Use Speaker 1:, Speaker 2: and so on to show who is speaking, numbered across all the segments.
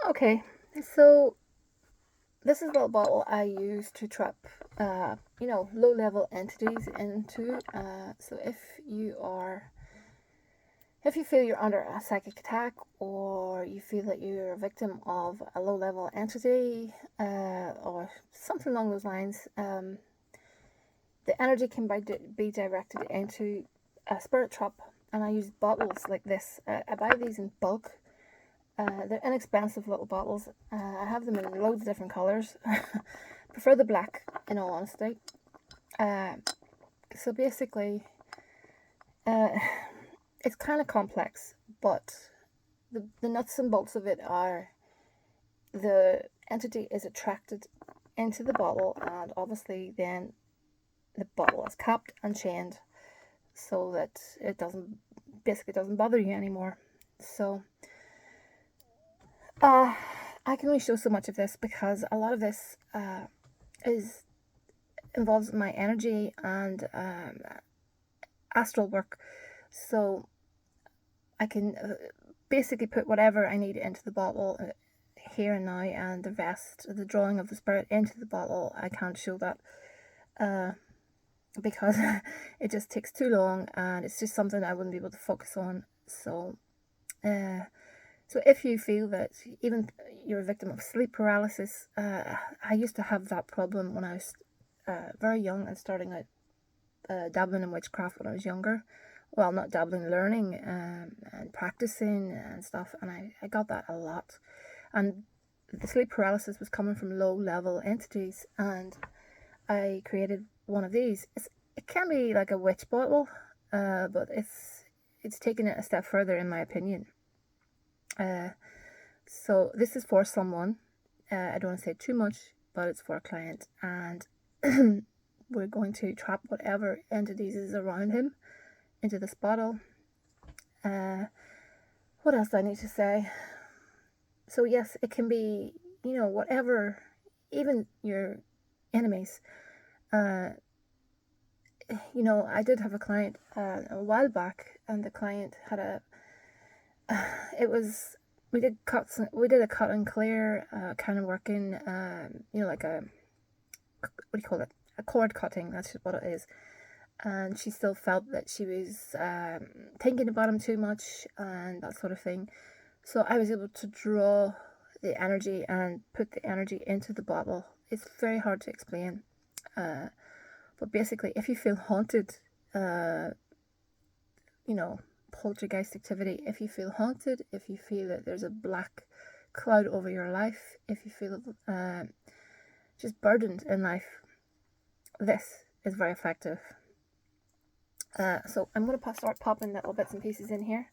Speaker 1: Okay, so this is a little bottle I use to trap, low-level entities into. So if you feel you're under a psychic attack, or you feel that you're a victim of a low-level entity, or something along those lines, the energy can be directed into a spirit trap. And I use bottles like this. I buy these in bulk. They're inexpensive little bottles. I have them in loads of different colours. Prefer the black, in all honesty. So basically, uh, it's kind of complex, but the nuts and bolts of it are the entity is attracted into the bottle, and obviously then the bottle is capped and chained so that it doesn't bother you anymore. So I can only show so much of this because a lot of this is involves my energy and astral work. So I can basically put whatever I need into the bottle here and now, and the rest, the drawing of the spirit into the bottle, I can't show that because it just takes too long, and it's just something I wouldn't be able to focus on. So if you feel that even you're a victim of sleep paralysis, I used to have that problem when I was very young and starting out dabbling in witchcraft when I was younger. Well, not dabbling, learning and practicing and stuff, and I got that a lot. And the sleep paralysis was coming from low-level entities, and I created one of these. It can be like a witch bottle, but it's taken it a step further, in my opinion. So this is for someone. I don't want to say too much, but it's for a client, and we're going to trap whatever entities is around him into this bottle. What else do I need to say? So yes, it can be, whatever, even your enemies. I did have a client a while back, and the client had we did a cut and clear kind of working, like what do you call it? A cord cutting, that's what it is. And she still felt that she was thinking about him too much and that sort of thing. So I was able to draw the energy and put the energy into the bottle. It's very hard to explain. But basically, if you feel haunted, poltergeist activity, if you feel haunted, if you feel that there's a black cloud over your life, if you feel just burdened in life, this is very effective. So I'm going to start popping little bits and pieces in here.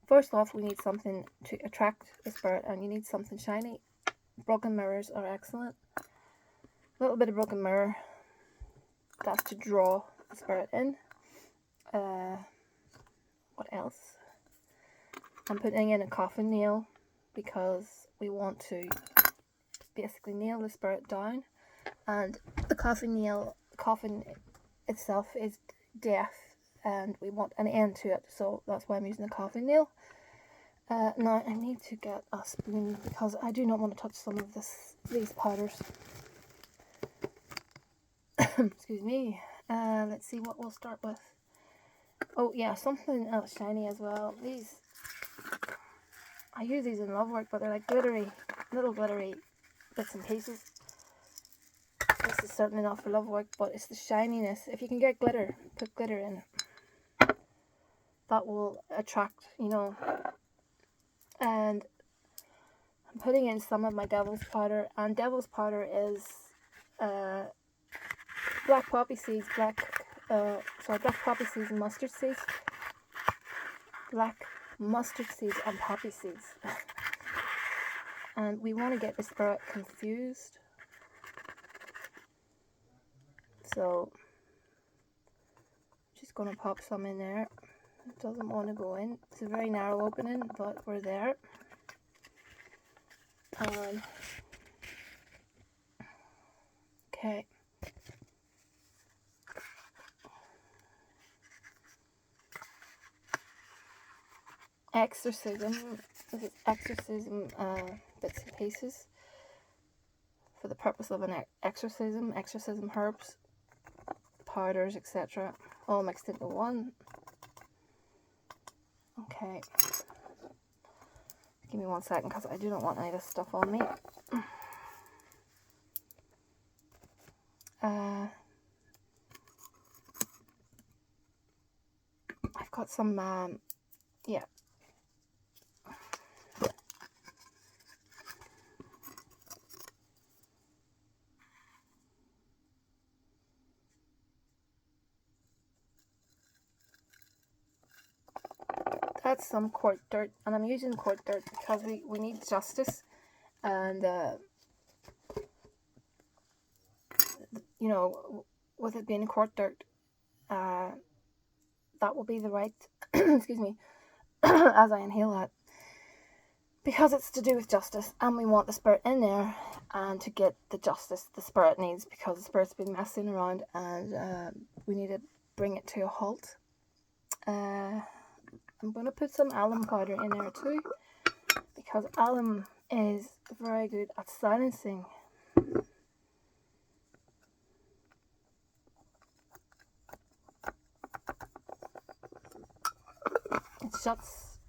Speaker 1: First off, we need something to attract the spirit, and you need something shiny. Broken mirrors are excellent. A little bit of broken mirror. That's to draw the spirit in. What else? I'm putting in a coffin nail because we want to basically nail the spirit down. And the coffin itself is death, and we want an end to it, so that's why I'm using the coffin nail. Now I need to get a spoon because I do not want to touch some of these powders. Excuse me. Let's see what we'll start with. Oh yeah, something else shiny as well. I use these in love work, but they're like little glittery bits and pieces. This is certainly not for love work, but it's the shininess. If you can get glitter, put glitter in. That will attract, And I'm putting in some of my devil's powder, and devil's powder is black poppy seeds, black poppy seeds and mustard seeds. Black mustard seeds and poppy seeds. And we want to get the spirit confused. So, just going to pop some in there. It doesn't want to go in. It's a very narrow opening, but we're there. Okay. Exorcism This is exorcism bits and pieces for the purpose of an exorcism herbs, powders, etc. all mixed into one. Okay, give me 1 second because I do not want any of this stuff on me. I've got some, yeah. That's some court dirt, and I'm using court dirt because we need justice, and you know, with it being court dirt, that will be the right, excuse me, as I inhale that, because it's to do with justice, and we want the spirit in there, and to get the justice the spirit needs, because the spirit's been messing around, and we need to bring it to a halt. I'm going to put some alum powder in there too, because alum is very good at silencing. It shuts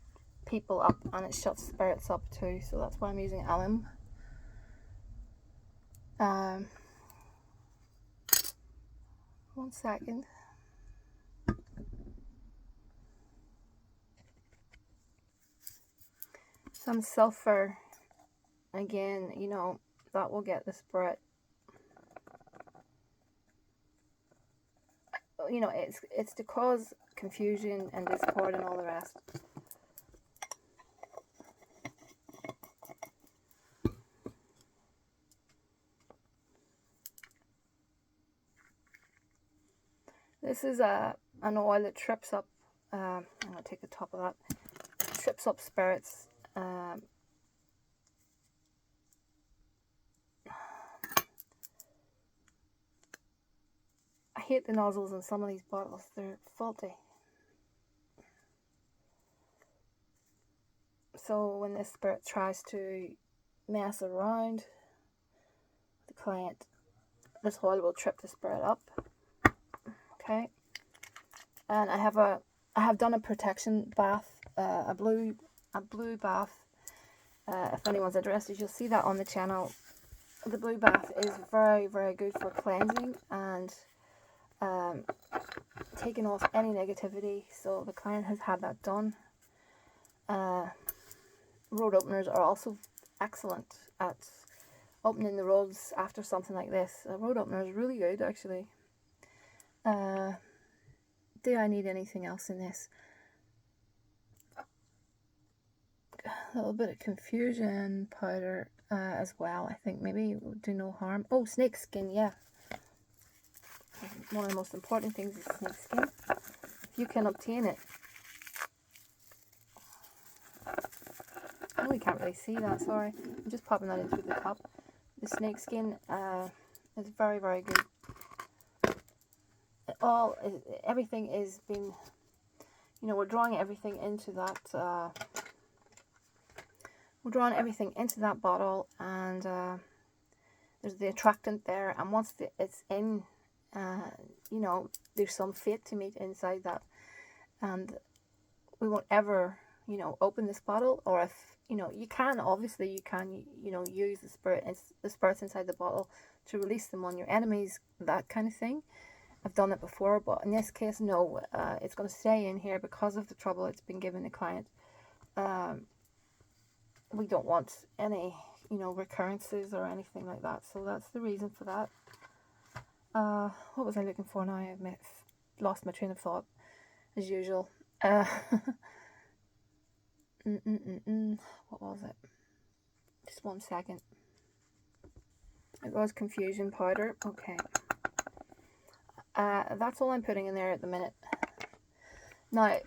Speaker 1: people up and it shuts spirits up too, so that's why I'm using alum. 1 second. Some sulfur, again, you know, that will get the spirit, you know, it's to cause confusion and discord and all the rest. This is an oil that trips up, I'm going to take the top of that, trips up spirits. I hate the nozzles in some of these bottles, they're faulty. So when this spirit tries to mess around the client, this oil will trip the spirit up. Okay, and I have done a protection bath, a blue bath. If anyone's interested, you'll see that on the channel. The blue bath is very, very good for cleansing and taking off any negativity. So the client has had that done. Road openers are also excellent at opening the roads after something like this. A road opener is really good, actually. Do I need anything else in this? A little bit of confusion powder as well. I think maybe it would do no harm. Oh, snake skin, yeah. One of the most important things is snake skin. If you can obtain it. I know you can't really see that, sorry. I'm just popping that in through the top. The snake skin is very, very good. Everything is being, you know, we're drawing everything into that, we're drawing everything into that bottle, and there's the attractant there, and once it's in, you know, there's some fate to meet inside that, and we won't ever, you know, open this bottle, or if, you know, you can, obviously you can, you know, use the spirits inside the bottle to release them on your enemies, that kind of thing. I've done it before, but in this case, no, it's going to stay in here because of the trouble it's been given the client. We don't want any, you know, recurrences or anything like that, so that's the reason for that. What was I looking for now? I've lost my train of thought, as usual. What was it? Just 1 second. It was confusion powder. Okay. That's all I'm putting in there at the minute. Now,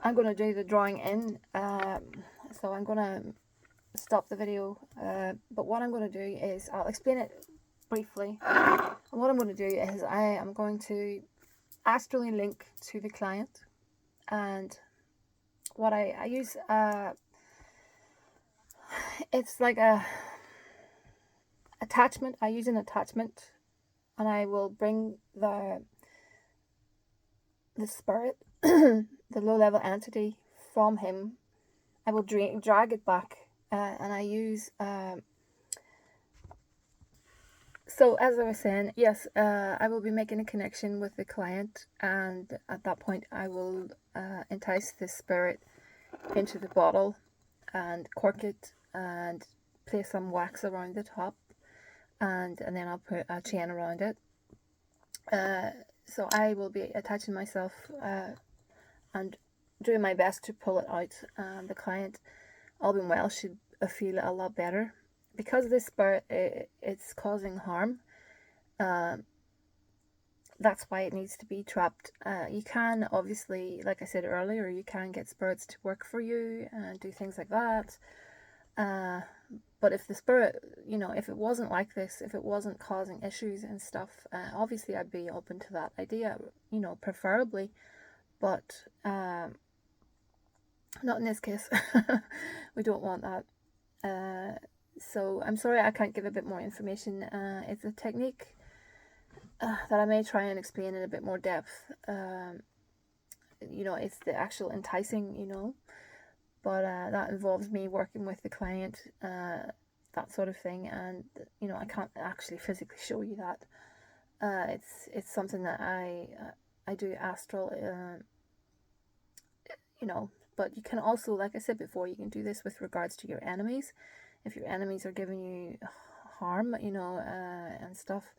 Speaker 1: I'm going to do the drawing in, so I'm going to stop the video, but what I'm going to do is, I'll explain it briefly. And what I'm going to do is, I am going to astrally link to the client, and what I use it's like a attachment. I use an attachment, and I will bring the spirit, the low level entity from him. I will drag it back, and I use. So as I was saying, yes, I will be making a connection with the client, and at that point, I will entice the spirit into the bottle and cork it and place some wax around the top, and then I'll put a chain around it. So I will be attaching myself and doing my best to pull it out. The client, all being well, should feel a lot better. Because this spirit, it's causing harm, that's why it needs to be trapped. You can, obviously, like I said earlier, you can get spirits to work for you and do things like that. But if the spirit, if it wasn't like this, if it wasn't causing issues and stuff, obviously I'd be open to that idea, preferably. But not in this case. We don't want that. So I'm sorry I can't give a bit more information. It's a technique that I may try and explain in a bit more depth. It's the actual enticing, but that involves me working with the client, that sort of thing, and I can't actually physically show you that. It's something that I do astral, but you can also, like I said before, you can do this with regards to your enemies. If your enemies are giving you harm, and stuff,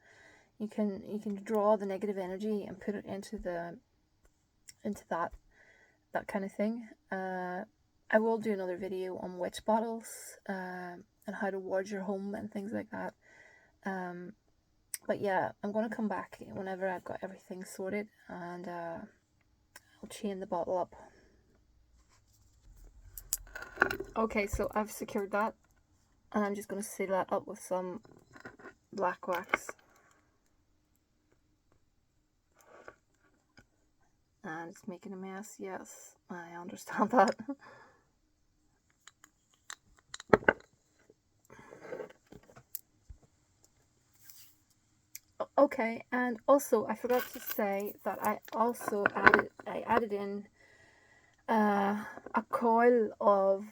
Speaker 1: you can draw the negative energy and put it into that kind of thing. I will do another video on witch bottles, and how to ward your home and things like that. But yeah, I'm going to come back whenever I've got everything sorted, and I'll chain the bottle up. Okay, so I've secured that, and I'm just going to seal that up with some black wax. And it's making a mess. Yes, I understand that. Okay, and also I forgot to say that I added in a coil of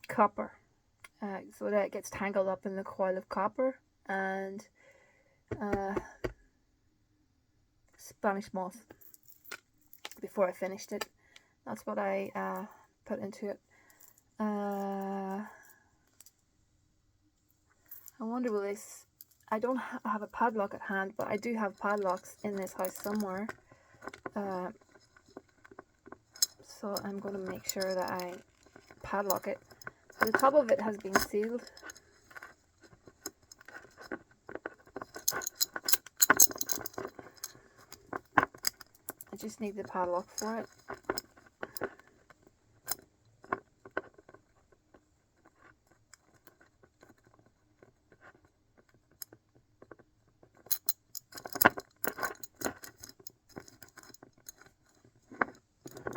Speaker 1: copper, so that it gets tangled up in the coil of copper, and Spanish moss before I finished it. That's what I put into it. I wonder, will this... I don't have a padlock at hand, but I do have padlocks in this house somewhere. So I'm going to make sure that I padlock it. So the top of it has been sealed. I just need the padlock for it.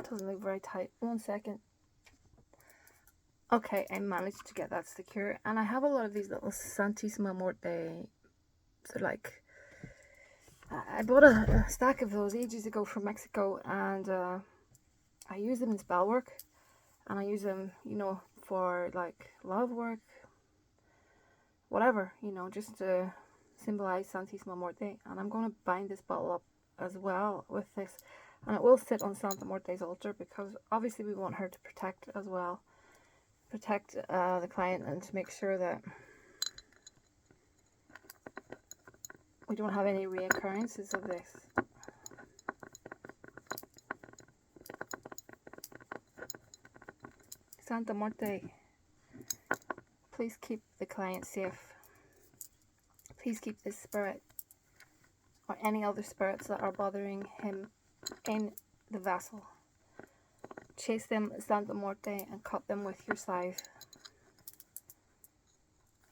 Speaker 1: Doesn't look very tight. 1 second. Okay, I managed to get that secure, and I have a lot of these little Santísima Muerte. So like, I bought a stack of those ages ago from Mexico, and I use them in spell work, and I use them, for like love work, whatever, just to symbolize Santísima Muerte. And I'm going to bind this bottle up as well with this. And it will sit on Santa Muerte's altar, because obviously we want her to protect as well. Protect the client, and to make sure that we don't have any reoccurrences of this. Santa Muerte, please keep the client safe. Please keep this spirit or any other spirits that are bothering him in the vessel. Chase them, Santa Muerte, and cut them with your scythe.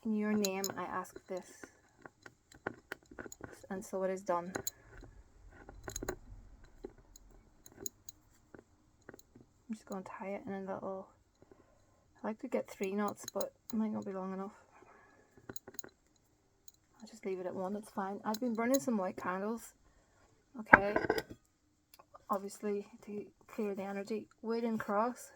Speaker 1: In your name I ask this, and so it is done. I'm just going to tie it in a little I like to get 3 knots, but it might not be long enough. I'll just leave it at 1, it's fine. I've been burning some white candles, okay, obviously to clear the energy. Wood and cross,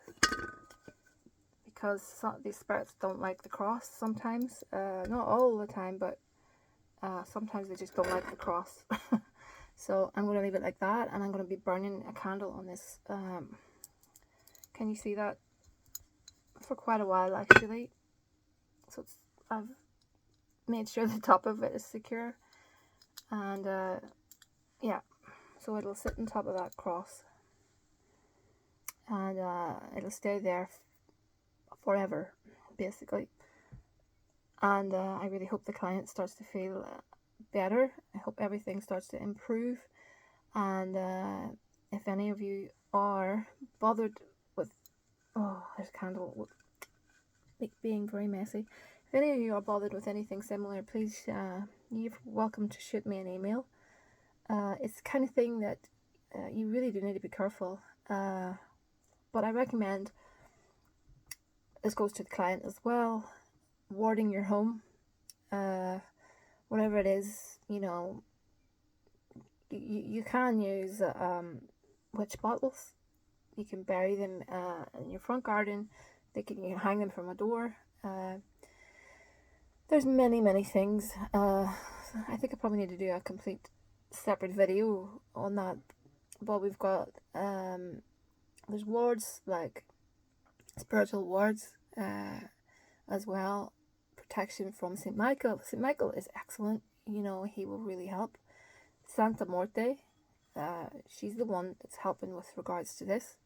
Speaker 1: because these spirits don't like the cross sometimes. Not all the time, but sometimes they just don't like the cross. So I'm going to leave it like that, and I'm going to be burning a candle on this. Can you see that? For quite a while actually. So I've made sure the top of it is secure, and yeah, so it'll sit on top of that cross, and it'll stay there forever basically. And I really hope the client starts to feel better. I hope everything starts to improve, and if any of you are bothered with, oh, there's a candle being very messy. If any of you are bothered with anything similar, please, you're welcome to shoot me an email. It's the kind of thing that you really do need to be careful, but I recommend, this goes to the client as well, warding your home, whatever it is, you know. You can use witch bottles. You can bury them in your front garden. You can hang them from a door. There's many things. I think I probably need to do a complete separate video on that. But we've got there's wards, like spiritual wards, as well. Protection from St. Michael. St. Michael is excellent. You know, he will really help. Santa Morte, she's the one that's helping with regards to this.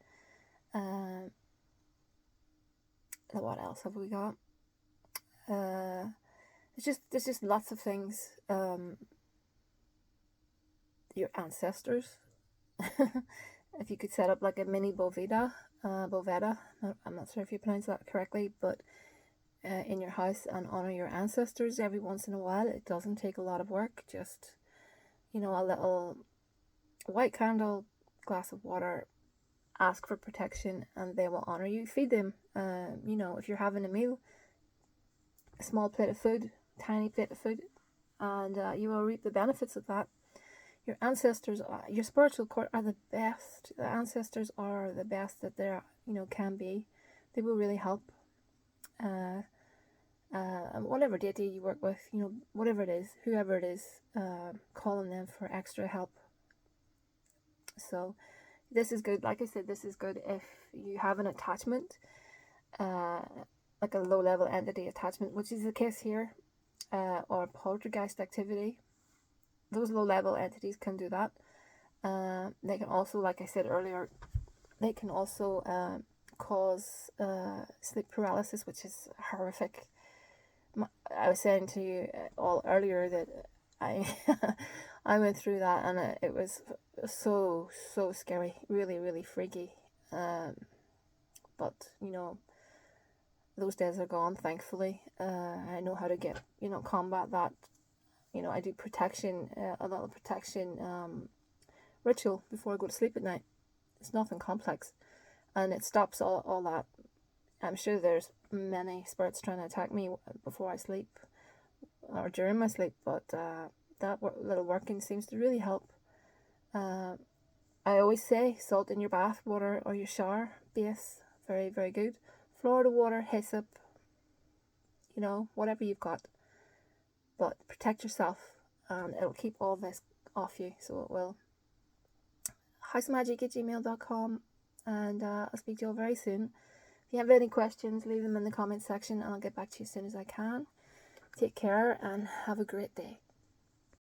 Speaker 1: What else have we got? There's just lots of things. Your ancestors. If you could set up like a mini Boveda, I'm not sure if you pronounce that correctly, but in your house, and honor your ancestors every once in a while. It doesn't take a lot of work. Just, you know, a little white candle, glass of water, ask for protection, and they will honor you. Feed them. You know, if you're having a meal, a small plate of food, tiny plate of food, and you will reap the benefits of that. Your ancestors, your spiritual court are the best. The ancestors are the best that there, you know, can be. They will really help. Whatever deity you work with, you know, whatever it is, whoever it is, call on them for extra help. So this is good. Like I said, this is good if you have an attachment, like a low level entity attachment, which is the case here, or poltergeist activity. Those low level entities can do that. They can also, like I said earlier, they can also cause sleep paralysis, which is horrific. I was saying to you all earlier that I I went through that, and it was so scary, really freaky. But you know, those days are gone, thankfully. I know how to get, you know, combat that. You know, I do protection, a little protection ritual before I go to sleep at night. It's nothing complex, and it stops all that. I'm sure there's many spirits trying to attack me before I sleep or during my sleep, but that little working seems to really help. I always say salt in your bath water or your shower base, very good. Florida water, hyssop, you know, whatever you've got. But protect yourself, and it'll keep all this off you, so it will. houseofmagick@gmail.com, and I'll speak to you all very soon. If you have any questions, leave them in the comment section, and I'll get back to you as soon as I can. Take care, and have a great day.